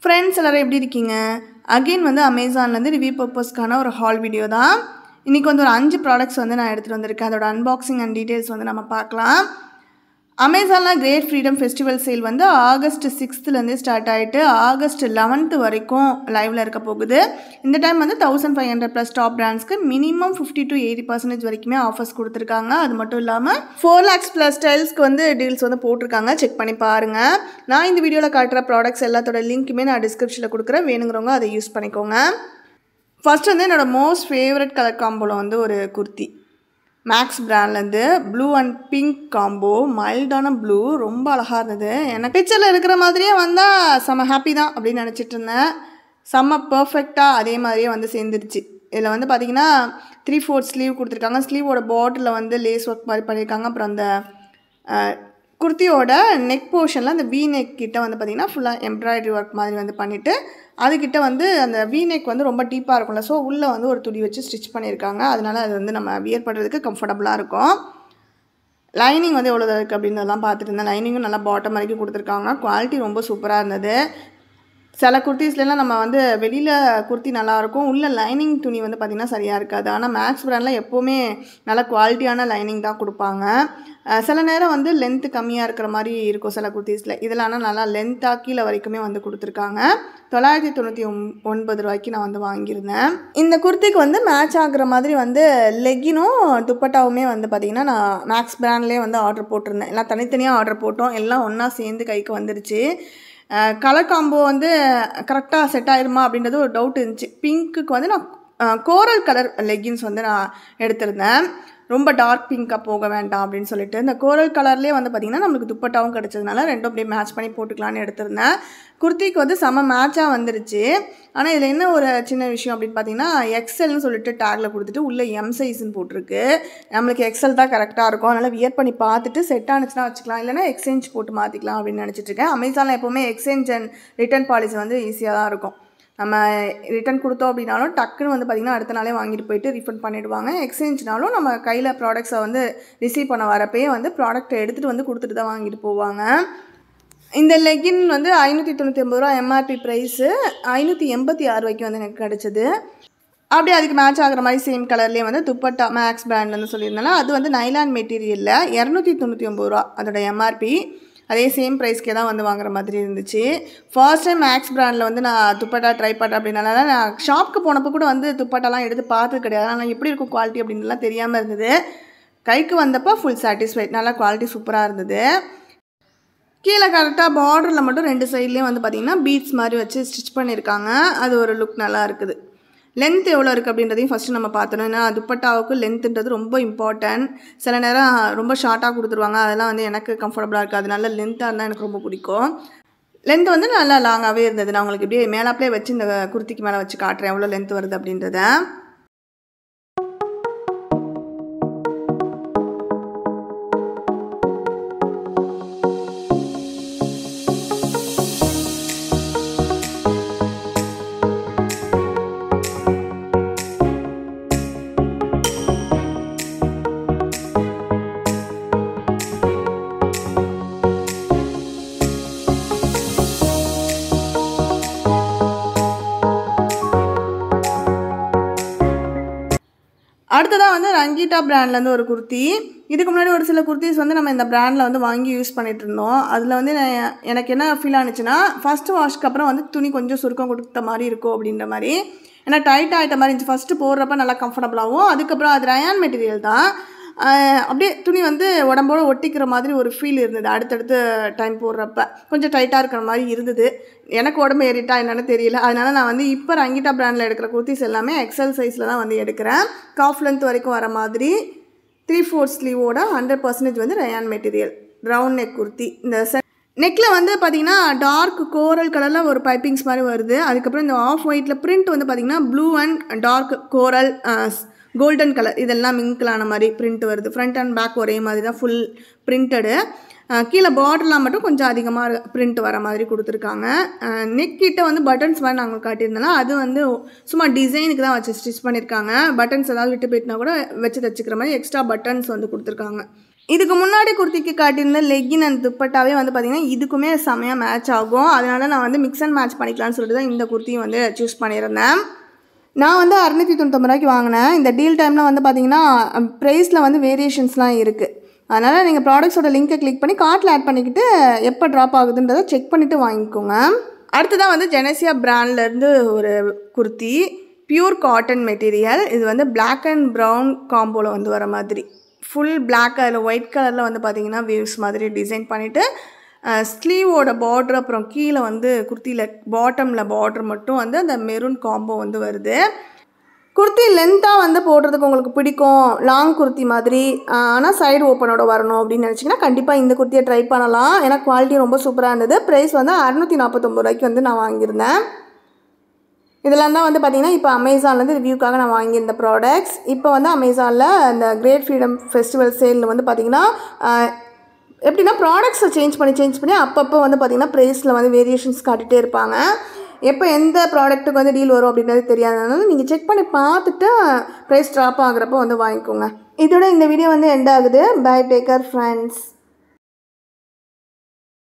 Friends எல்லாரும் எப்படி இருக்கீங்க? அகைன் வந்து அமேசான்லேருந்து ரிவ்யூ பர்பஸ்க்கான ஒரு ஹால் வீடியோ தான். இன்றைக்கி வந்து ஒரு 5 ப்ராடக்ட்ஸ் வந்து நான் எடுத்துகிட்டு வந்திருக்கேன். அதோட அன்பாக்சிங் அண்ட் டீட்டெயில்ஸ் வந்து நம்ம பார்க்கலாம். அமேசானில் கிரேட் ஃப்ரீடம் ஃபெஸ்டிவல் சேல் வந்து ஆகஸ்ட் 6லேருந்தே ஸ்டார்ட் ஆகிட்டு ஆகஸ்ட் 11th வரைக்கும் லைவில் இருக்க போகுது. இந்த டைம் வந்து 1500+ டாப் பிராண்ட்ஸ்க்கு மினிமம் 50 to 80% வரைக்குமே ஆஃபர்ஸ் கொடுத்துருக்காங்க. அது மட்டும் இல்லாமல் 4 lakhs+ ஸ்டைல்ஸ்க்கு வந்து டீல்ஸ் வந்து போட்டிருக்காங்க. செக் பண்ணி பாருங்கள். நான் இந்த வீடியோவில் காட்டுற ப்ராடக்ட்ஸ் எல்லாத்தோட லிங்க்குமே நான் டிஸ்கிரிப்ஷனில் கொடுக்குறேன். வேணுங்கிறவங்க அதை யூஸ் பண்ணிக்கோங்க. ஃபர்ஸ்ட் வந்து என்னோடய மோஸ்ட் ஃபேவரட் கலர் காம்போவில் வந்து ஒரு குர்த்தி மேக்ஸ் பிராண்ட்லேருந்து ப்ளூ அண்ட் பிங்க் காம்போ, மைல்டான ப்ளூ, ரொம்ப அழகாக இருந்தது. எனக்கு பிக்சரில் இருக்கிற மாதிரியே வந்தால் செம்ம ஹாப்பி தான் அப்படின்னு நினச்சிட்டு இருந்தேன். செம்ம பர்ஃபெக்டாக அதே மாதிரியே வந்து சேர்ந்துருச்சு. இதில் வந்து பார்த்திங்கன்னா 3/4 ஸ்லீவ் கொடுத்துருக்காங்க. ஸ்லீவோட பாட்டில் வந்து லேஸ் ஒர்க் மாதிரி பண்ணியிருக்காங்க. அப்புறம் அந்த குர்த்தியோட நெக் போர்ஷனில் அந்த வி நெக் கிட்ட வந்து பார்த்திங்கன்னா ஃபுல்லாக எம்ப்ராய்டரி ஒர்க் மாதிரி வந்து பண்ணிவிட்டு அதுக்கிட்ட வந்து அந்த வி நெக் வந்து ரொம்ப டீப்பாக இருக்கும்ல, ஸோ உள்ளே வந்து ஒரு துணி வச்சு ஸ்டிச் பண்ணியிருக்காங்க. அதனால் அது வந்து நம்ம வியர் பண்ணுறதுக்கு கம்ஃபர்டபுளாக இருக்கும். லைனிங் வந்து எவ்வளோ இருக்குது அப்படின்றதெல்லாம் பார்த்துட்டு இருந்தேன். லைனிங்கும் நல்லா பாட்டம் வரைக்கும் கொடுத்துருக்காங்க. குவாலிட்டி ரொம்ப சூப்பராக இருந்தது. சில குர்த்திஸ்லாம் நம்ம வந்து வெளியில் குர்த்தி நல்லாயிருக்கும், உள்ள லைனிங் துணி வந்து பார்த்திங்கன்னா சரியாக இருக்காது. ஆனால் மேக்ஸ் பிராண்டில் எப்போவுமே நல்ல குவாலிட்டியான லைனிங் தான் கொடுப்பாங்க. சில நேரம் வந்து லென்த்து கம்மியாக இருக்கிற மாதிரி இருக்கும் சில குர்த்திஸில். இதில் ஆனால் நல்லா லென்த்தாக கீழே வரைக்குமே வந்து கொடுத்துருக்காங்க. 999 ரூபாய்க்கு நான் வந்து வாங்கியிருந்தேன். இந்த குர்த்திக்கு வந்து மேட்ச் ஆகுற மாதிரி வந்து லெக்கினும் துப்பட்டாவுமே வந்து பார்த்திங்கன்னா நான் மேக்ஸ் பிராண்ட்லேயே வந்து ஆர்டர் போட்டிருந்தேன். எல்லாம் தனித்தனியாக ஆர்டர் போட்டோம், எல்லாம் ஒன்றா சேர்ந்து கைக்கு வந்துடுச்சு. கலர் காம்போ வந்து கரெக்டாக செட் ஆகிருமா அப்படின்றது ஒரு டவுட் இருந்துச்சு. பிங்க்குக்கு வந்து நான் கோரல் கலர் லெகின்ஸ் வந்து நான் எடுத்திருந்தேன். ரொம்ப டார்க் பிங்காக போக வேண்டாம் அப்படின்னு சொல்லிட்டு இந்த கோரல் கலர்லேயே வந்து பார்த்திங்கன்னா நம்மளுக்கு துப்பட்டாவும் கிடச்சதுனால ரெண்டும் அப்படியே மேட்ச் பண்ணி போட்டுக்கலான்னு எடுத்திருந்தேன். குர்த்திக்கு வந்து செம்ம மேட்சாக வந்துருச்சு. ஆனால் இதில் என்ன ஒரு சின்ன விஷயம் அப்படின்னு பார்த்தீங்கன்னா எக்ஸல்னு சொல்லிட்டு டேக்கில் கொடுத்துட்டு உள்ளே எம் சைஸ்ன்னு போட்டிருக்கு. நம்மளுக்கு எக்ஸல் தான் கரெக்டாக இருக்கும். அதனால் வியர் பண்ணி பார்த்துட்டு செட் ஆனிச்சுன்னா வச்சுக்கலாம், இல்லைனா எக்ஸ்சேஞ்ச் போட்டு மாற்றிக்கலாம் அப்படின்னு நினச்சிட்ருக்கேன். அமேசானில் எப்போவுமே எக்ஸ்சேஞ்ச் அண்ட் ரிட்டர்ன் பாலிசி வந்து ஈஸியாக தான் இருக்கும். நம்ம ரிட்டன் கொடுத்தோம் அப்படின்னாலும் டக்குன்னு வந்து பார்த்திங்கன்னா அடுத்த நாளே வாங்கிட்டு போயிட்டு ரீஃபண்ட் பண்ணிவிடுவாங்க. எக்ஸ்சேஞ்ச்னாலும் நம்ம கையில் ப்ராடக்ட்ஸை வந்து ரிசீவ் பண்ண வரப்பே வந்து ப்ராடக்ட்டை எடுத்துகிட்டு வந்து கொடுத்துட்டு தான் வாங்கிட்டு போவாங்க. இந்த லெகின் வந்து 599 ரூபா எம்ஆர்பி ப்ரைஸு, 586 ரூபாய்க்கு வந்து எனக்கு கிடச்சிது. அப்படியே அதுக்கு மேட்ச் ஆகிற மாதிரி சேம் கலர்லேயே வந்து துப்பட்டா மேக்ஸ் பிராண்ட்லேருந்து சொல்லியிருந்தேன். அது வந்து நைலான் மெட்டீரியலில் 299 ரூபா அதோட எம்ஆர்பி. அதே சேம் ப்ரைஸ்க்கே தான் வந்து வாங்குற மாதிரி இருந்துச்சு. ஃபர்ஸ்ட் டைம் மேக்ஸ் பிராண்டில் வந்து நான் துப்பட்டா ட்ரை பண்ணுறேன் அப்படின்னால நான் ஷாப்புக்கு போனப்போ கூட வந்து துப்பட்டாலாம் எடுத்து பார்த்தது கிடையாது. ஆனால் எப்படி இருக்கும் குவாலிட்டி அப்படின்லாம் தெரியாமல் இருந்தது. கைக்கு வந்தப்போ ஃபுல் சாட்டிஸ்ஃபைட். நல்லா குவாலிட்டி சூப்பராக இருந்தது. கீழே கரெக்டாக பார்டரில் மட்டும் 2 சைட்லேயும் வந்து பார்த்திங்கன்னா பீட்ஸ் மாதிரி வச்சு ஸ்டிச் பண்ணியிருக்காங்க. அது ஒரு லுக் நல்லா இருக்குது. லென்த் எவ்வளோ இருக்குது அப்படின்றதையும் ஃபஸ்ட்டு நம்ம பார்த்துணும். ஏன்னா துப்பட்டாவுக்கு லென்த்துன்றது ரொம்ப இம்பார்ட்டன்ட். சில நேரம் ரொம்ப ஷார்ட்டாக கொடுத்துருவாங்க, அதெல்லாம் வந்து எனக்கு கம்ஃபர்டபுளாக இருக்குது. அதனால லென்த்தாக இருந்தால் எனக்கு ரொம்ப பிடிக்கும். லென்த் வந்து நல்லா லாங்காகவே இருந்தது. நான் உங்களுக்கு இப்படியே மேலாப்லேயே வச்சு இந்த குர்த்திக்கு மேலே வச்சு காட்டுறேன் எவ்வளோ லென்த் வருது அப்படின்றத. அடுத்ததாக வந்து ரங்கீட்டா பிராண்ட்லேருந்து ஒரு குர்த்தி. இதுக்கு முன்னாடி ஒரு சில குர்த்திஸ் வந்து நம்ம இந்த பிராண்டில் வந்து வாங்கி யூஸ் பண்ணிகிட்டு இருந்தோம். அதில் வந்து எனக்கு என்ன ஃபீல் ஆனிச்சுன்னா ஃபஸ்ட்டு வாஷ்க்கு அப்புறம் வந்து துணி கொஞ்சம் சுருக்கம் கொடுத்த மாதிரி இருக்கும் அப்படின்ற மாதிரி. ஏன்னா டைட் ஆகிட்ட மாதிரி இருந்துச்சு. ஃபஸ்ட்டு போடுறப்ப நல்லா கம்ஃபர்டபுளாகவும், அதுக்கப்புறம் அது ரயான் மெட்டீரியல் தான், அப்படியே துணி வந்து உடம்போடு ஒட்டிக்கிற மாதிரி ஒரு ஃபீல் இருந்தது. அடுத்தடுத்து டைம் போடுறப்ப கொஞ்சம் டைட்டாக இருக்கிற மாதிரி இருந்தது. எனக்கு உடம்பு ஏறிட்டா என்னென்னு தெரியல. அதனால் நான் வந்து இப்போ ரங்கீட்டா பிராண்டில் எடுக்கிற குர்த்திஸ் எல்லாமே எக்ஸல் சைஸில் தான் வந்து எடுக்கிறேன். காஃப் லென்த் வரைக்கும் வர மாதிரி 3/4 ஸ்லீவோட 100% வந்து rayon material round neck kurti. இந்த நெக்கில் வந்து பார்த்திங்கன்னா டார்க் கோரல் கலரில் ஒரு பைப்பிங்ஸ் மாதிரி வருது. அதுக்கப்புறம் இந்த ஆஃப் ஒயிட்டில் பிரிண்ட் வந்து பார்த்திங்கன்னா blue and dark coral golden colour இதெல்லாம் மிங்கிளான மாதிரி பிரிண்ட் வருது. ஃப்ரண்ட் அண்ட் பேக் ஒரே மாதிரி தான் ஃபுல் பிரிண்டடு. கீழே பார்டர்லாம் மட்டும் கொஞ்சம் அதிகமாக பிரிண்ட் வர மாதிரி கொடுத்துருக்காங்க. நெக் கிட்ட வந்து பட்டன்ஸ் மாதிரி நாங்கள் காட்டியிருந்தோம்னா அது வந்து சும்மா டிசைனுக்கு தான் வச்சு ஸ்டிச் பண்ணியிருக்காங்க. பட்டன்ஸ் ஏதாவது விட்டு போயிட்டுனா கூட வச்சு தைச்சிக்கிற மாதிரி எக்ஸ்ட்ரா பட்டன்ஸ் வந்து கொடுத்துருக்காங்க. இதுக்கு முன்னாடி குர்த்திக்கு காட்டியிருந்த லெக்கின் அண்ட் துப்பட்டாவே வந்து பார்த்திங்கன்னா இதுக்குமே செம்மையாக மேட்ச் ஆகும். அதனால நான் வந்து மிக்ஸ் அண்ட் மேட்ச் பண்ணிக்கலாம்னு சொல்லிட்டு தான் இந்த குர்த்தியும் வந்து சூஸ் பண்ணியிருந்தேன். நான் வந்து 699 ரூபாய்க்கு வாங்கினேன். இந்த டீல் டைமில் வந்து பார்த்திங்கன்னா ப்ரைஸில் வந்து வேரியேஷன்ஸ்லாம் இருக்குது. அதனால் நீங்கள் ப்ராடக்ட்ஸோட லிங்கை கிளிக் பண்ணி கார்ட்டில் ஆட் பண்ணிக்கிட்டு எப்போ ட்ராப் ஆகுதுன்றதை செக் பண்ணிவிட்டு வாங்கிக்கோங்க. அடுத்ததான் வந்து ஜெனசியா பிராண்ட்லேருந்து ஒரு குர்த்தி, பியூர் காட்டன் மெட்டீரியல். இது வந்து பிளாக் அண்ட் ப்ரௌன் காம்போவில் வந்து வர மாதிரி ஃபுல் பிளாக், அதில் ஒயிட் கலரில் வந்து பார்த்திங்கன்னா வேவ்ஸ் மாதிரி டிசைன் பண்ணிவிட்டு ஸ்லீவோட பார்ட்ரு அப்புறம் கீழே வந்து குர்த்தியில் பாட்டமில் பார்ட்ரு மட்டும் வந்து அந்த மெரூன் காம்போ வந்து வருது. குர்த்தி லென்த்தாக வந்து போடுறதுக்கு உங்களுக்கு பிடிக்கும், லாங் குர்த்தி மாதிரி, ஆனால் சைடு ஓப்பனோட வரணும் அப்படின்னு நினச்சிங்கன்னா கண்டிப்பாக இந்த குர்த்தியை ட்ரை பண்ணலாம். ஏன்னா குவாலிட்டி ரொம்ப சூப்பராக இருந்தது. ப்ரைஸ் வந்து 649 ரூபாய்க்கு வந்து நான் வாங்கியிருந்தேன். இதெல்லாம் தான் வந்து பார்த்திங்கன்னா இப்போ அமேசான்லேருந்து ரிவ்யூக்காக நான் வாங்கியிருந்த ப்ராடக்ட்ஸ். இப்போ வந்து அமேசானில் இந்த கிரேட் ஃப்ரீடம் ஃபெஸ்டிவல் சேலில் வந்து பார்த்திங்கன்னா எப்படின்னா ப்ராடக்ட்ஸை சேஞ்ச் பண்ணி அப்பப்போ வந்து பார்த்திங்கன்னா ப்ரைஸில் வந்து வேரியேஷன்ஸ் காட்டிகிட்டே இருப்பாங்க. எப்போ எந்த ப்ராடக்ட்டுக்கு வந்து டீல் வரும் அப்படின்றது தெரியாதனால நீங்கள் செக் பண்ணி பார்த்துட்டு ப்ரைஸ் ட்ராப் ஆகுறப்போ வந்து வாங்கிக்கோங்க. இதோட இந்த வீடியோ வந்து எண்ட் ஆகுது. Bye, take care friends.